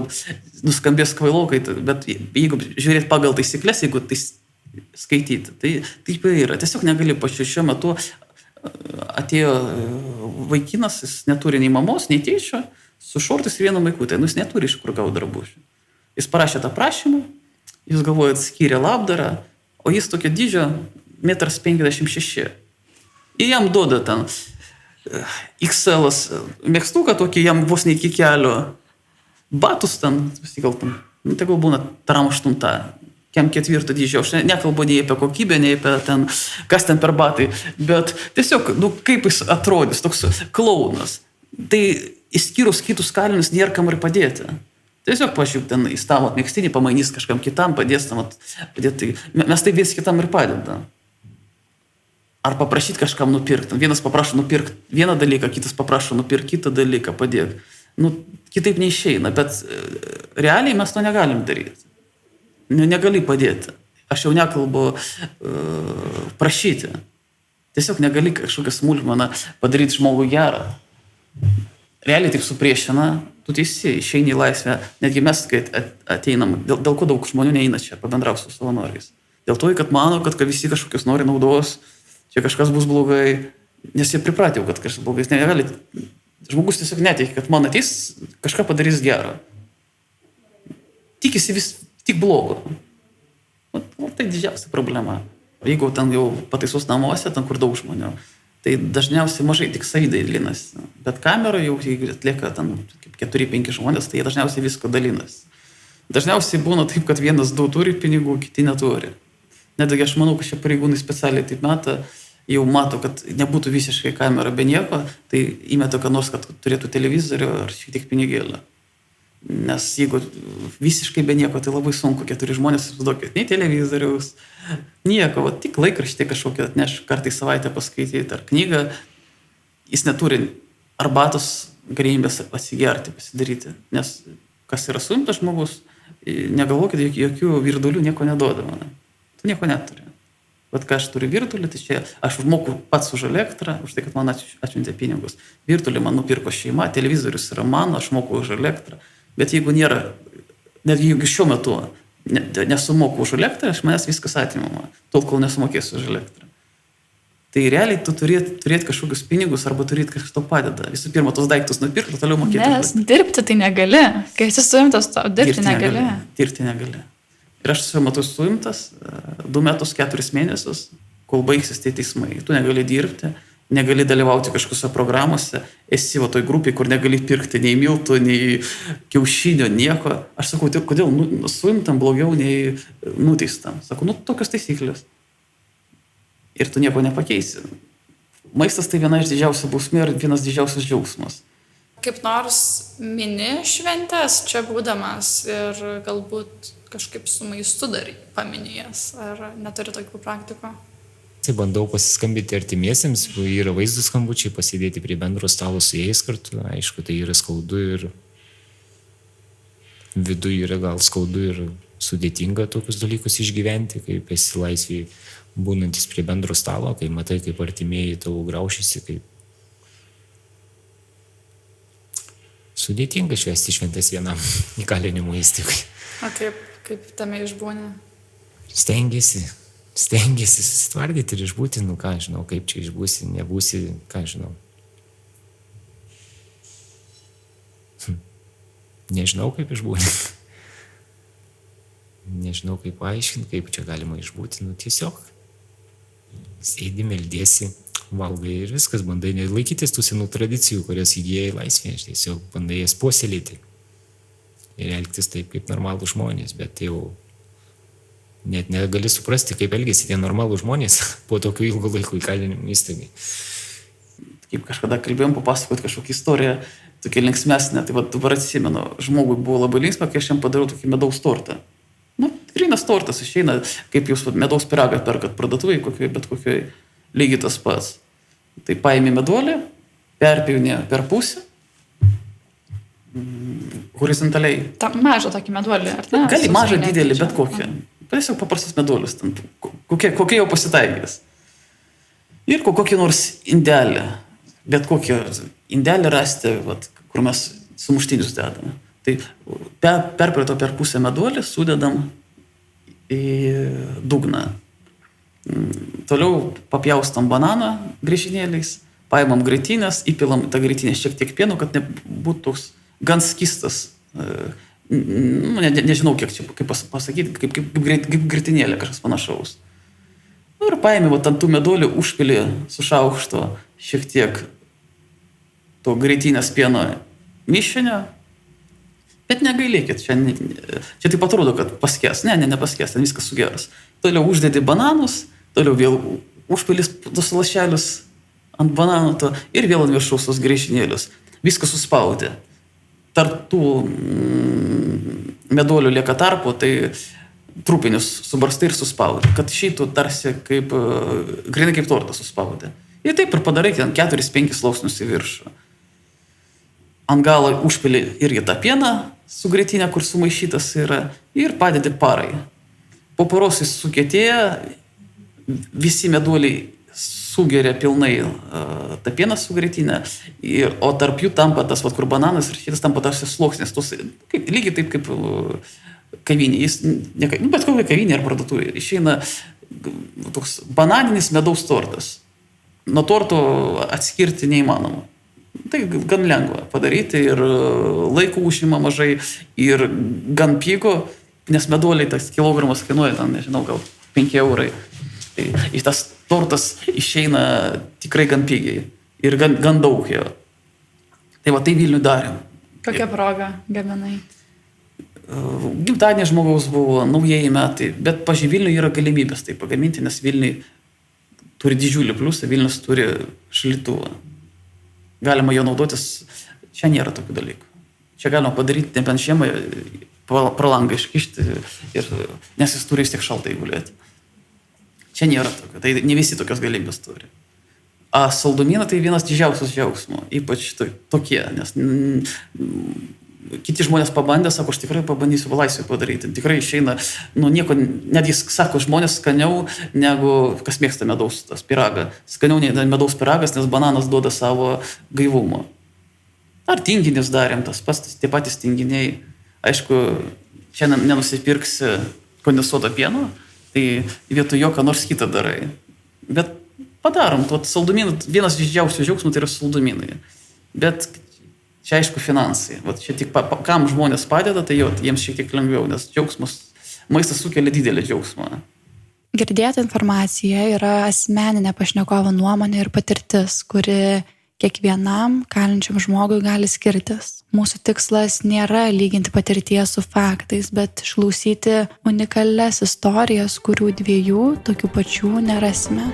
nuskambės kvailokai, bet jeigu žiūrėti pagal taisyklės, jeigu tai skaityti, tai taip yra. Tiesiog negali šiuo metu atėjo vaikinas, jis neturi nei mamos, nei tėčio, su šortais ir vienu vaiku, tai jis neturi iš kur gauti drabužių. Jis parašė tą prašymą. Jūs galvojat, skyrė labdarą, o jis tokio dydžio 1,56 m. Ir jam duoda ten XL mėgstuką tokį, jam vos ne iki kelio. Batus ten, gal būna taram 8, kem 4 dydžio. Aš nekalbu nei apie kokybę, nei apie ten, kas ten per batai. Bet tiesiog, kaip jis atrodys, toks klaunas. Tai išskyrus kitus kalinius nėra kam ir padėti. Tiesiog, pažiūrėk, ten į stalo mėgstinį pamainys kažkam kitam, padės tam padėti. Mes tai vis kitam ir padedam. Ar paprašyti kažkam nupirkti. Vienas paprašo nupirkti vieną dalyką, kitas paprašo nupirkti kitą dalyką, padėti. Kitaip neišeina, bet realiai mes to negalim daryti. Negali padėti. Aš jau nekalbu prašyti. Tiesiog negali kažkokią smulkmeną padaryti žmogui gerą. Realiai taip supriešina, tu teisi, išeini į laisvę, netgi mes, kai ateinam, dėl ko daug žmonių neina čia, pabendrauti su savanoriais. Dėl to, kad mano, kad visi kažkokios nori naudos, čia kažkas bus blogai, nes jie pripratė, kad kažkas blogai, negali. Žmogus tiesiog neteikia, kad man ateis, kažką padarys gerą. Tikisi tik blogo. Tai didžiausia problema. Jeigu ten jau pataisos namuose, ten kur daug žmonių, tai dažniausiai mažai tik savy dalinasi. Bet kamera jau, jeigu atlieka ten 4-5 žmonės, tai jie dažniausiai visko dalinasi. Dažniausiai būna taip, kad 1-2 turi pinigų, kiti neturi. Netgi aš manau, kad šie pareigūnai specialiai taip meta, jau mato, kad nebūtų visiškai kamera be nieko, tai įmeta ką nors, kad turėtų televizorių ar šiek tiek pinigėlę. Nes jeigu visiškai be nieko, tai labai sunku, 4 žmonės, įsivaizduokit, nei televizoriaus, nieko, tik laikraštį kažkokią atneš kartą į savaitę paskaityti ar knygą, jis neturi arbatos galimybės atsigerti, pasidaryti, nes kas yra suimtas žmogus, negalvokit, jokių virdulių nieko neduoda man. Tu nieko neturi. Vat ką aš turiu virtulį, tai čia aš moku pats už elektrą, už tai, kad man atšventė pinigus. Virtulį man nupirko šeima, televizorius yra mano, aš moku už elektrą. Bet jeigu nėra, net jeigu šiuo metu nesumoku už elektrą, aš manęs viskas atimama, tol kol nesumokėsiu už elektrą. Tai realiai tu turėt kažkokius pinigus arba turėt kažkas to padeda. Visų pirma, tos daiktus nupirkti, toliau mokėti. Nes dirbti tai negali. Kai esi suimtas, dirbti negali. Dirbti negali. Ir aš šiuo metu suimtas 2 metus 4 mėnesius, kol baigsis tie teismai. Tu negali dirbti, negali dalyvauti kažkokiose programuose, esi va toj grupiai, kur negali pirkti nei miltų, nei kiaušinio, nieko. Aš sakau, tai kodėl suimtam blogiau nei nuteistam? Sakau, tokios taisyklės. Ir tu nieko nepakeisi. Maistas tai viena iš didžiausių bausmė ir vienas didžiausias džiaugsmas. Kaip nors mini šventės čia būdamas ir galbūt kažkaip su maistu dar paminėjęs, ar neturi tokių praktikų? Tai bandau pasiskambinti artimiesiems, yra vaizdų skambučiai, pasėdėti prie bendro stalo su jais kartu. Aišku, tai yra skaudu ir viduje yra gal skaudu ir sudėtinga tokius dalykus išgyventi, kaip esi laisviai būnantis prie bendro stalo, kai matai, kaip artimieji tavo graušysi, kaip sudėtinga švęsti šventės vienam įkalinimo įstaigai. O kaip tame išbūni? Stengiasi susitvardyti ir išbūti, ką žinau, kaip čia išbūsi, nebūsi, ką žinau. Nežinau, kaip išbūni. Nežinau, kaip paaiškinti, kaip čia galima išbūti, tiesiog sėdi, meldiesi, valgai ir viskas, bandai laikytis tų senų tradicijų, kurias įgyjai laisvėje, tiesiog bandai jas puoselėti ir elgtis taip, kaip normalų žmonės, bet jau net negali suprasti, kaip elgėsi tie normalų žmonės po tokiu ilgu laiku įkalinimo įstaigai. Kaip kažkada kalbėjom, papasakot kažkokią istoriją, tokia linksmesnė, tai dabar atsimenu, žmogui buvo labai linksma, kai aš jam padariau tokį medaus tortą. Grynas tortas išeina, kaip jūs medaus pyragą perkat parduotuvėj, bet kokioj lygiai tas pats. Tai paimi meduolį, perpjauni per pusę, horizontaliai. Mažą tokį meduolį, ar ne? Gali mažą, didelį, bet kokį. Tiesiog paprastas meduolis, kokie jau pasitaikės. Ir kokį nors indelį, bet kokį indelį rasti, kur mes sumuštinius dedame. Tai perprato per pusę meduolį, sudedam į dugną. Toliau papjaustam bananą griežinėliais, paimam grietinės, įpilam tą grietinę šiek tiek pieno, kad nebūtų toks gan skystas. Nežinau, kaip pasakyti, kaip grietinėlė kažkas panašaus. Ir paėmė ant tų meduolių, užpilį su šaukšto šiek tiek to grietinės pieno mišinio. Bet negailėkit, čia taip atrodo, kad paskės. Nepaskės, ten viskas sugeras. Toliau uždedi bananus, toliau vėl užpilis tos lašelius ant bananų to, ir vėl ant viršaus tos griežinėlius. Viskas suspaudė. Tarp tų meduolių lieka tarpo, tai trupinius subarstai ir suspaudė. Kad išeitų tarsi grinai kaip tortas suspaudė. Ir taip ir padarai 4-5 laipsnius į viršų. Ant galo užpili irgi tą pieną su grietinė, kur sumaišytas yra, ir padedi parai. Po paros jis sukietėja, visi meduoliai sugeria pilnai tą pieną su grietinė, o tarp jų tampa tas, kur bananas ir šitas tampa tarsi sluoksnis. Lygiai taip kaip kavinė. Bet kokia kavinė ar parduotuvė. Išeina toks bananinis medaus tortas. Nuo torto atskirti neįmanoma. Tai gan lengva padaryti ir laiko užima mažai ir gan pigo nes meduoliai tas kilogramas kainuoja, ten, nežinau, gal 5 eurai. Tai į tas tortas išeina tikrai gan pigiai ir gan daug jo. Tai va tai Vilniui darėm. Kokia proga gaminai? Gimtadienį žmogaus buvo, naujieji metai, bet Vilniui yra galimybės tai pagaminti, nes Vilniui turi didžiulį pliusą, Vilnius turi šaldytuvą. Galima jo naudotis, čia nėra tokių dalykų. Čia galima padaryti, nebent žiemą pro langą iškišti, nes jis turi vis tiek šaltai gulėti. Čia nėra tokio, tai ne visi tokios galimybės turi. A saldumynai tai vienas didžiausias džiaugsmo, ypač tokie, nes kiti žmonės pabandė, sako, aš tikrai pabandysiu laisvai padaryti. Tikrai išeina, nieko, netgi sako, žmonės skaniau negu, kas mėgsta medaus tas pyragą. Skaniau nei medaus pyragas, nes bananas duoda savo gaivumo. Ar tinginis darėm, tie patys tinginiai. Aišku, čia nenusipirksi kondensuoto pieno, tai vietoj jo ką nors kitą darai. Bet padarom, saldumynų, vienas didžiausių džiaugsmų tai yra saldumynai. Bet čia aišku finansai. Vat čia tik kam žmonės padeda, tai jiems šiek tiek lengviau, nes maistas sukelia didelį džiaugsmą. Girdėta informacija yra asmeninė pašnekovo nuomonė ir patirtis, kuri kiekvienam kalinčiam žmogui gali skirtis. Mūsų tikslas nėra lyginti patirties su faktais, bet išklausyti unikalias istorijas, kurių dviejų tokių pačių nerasime.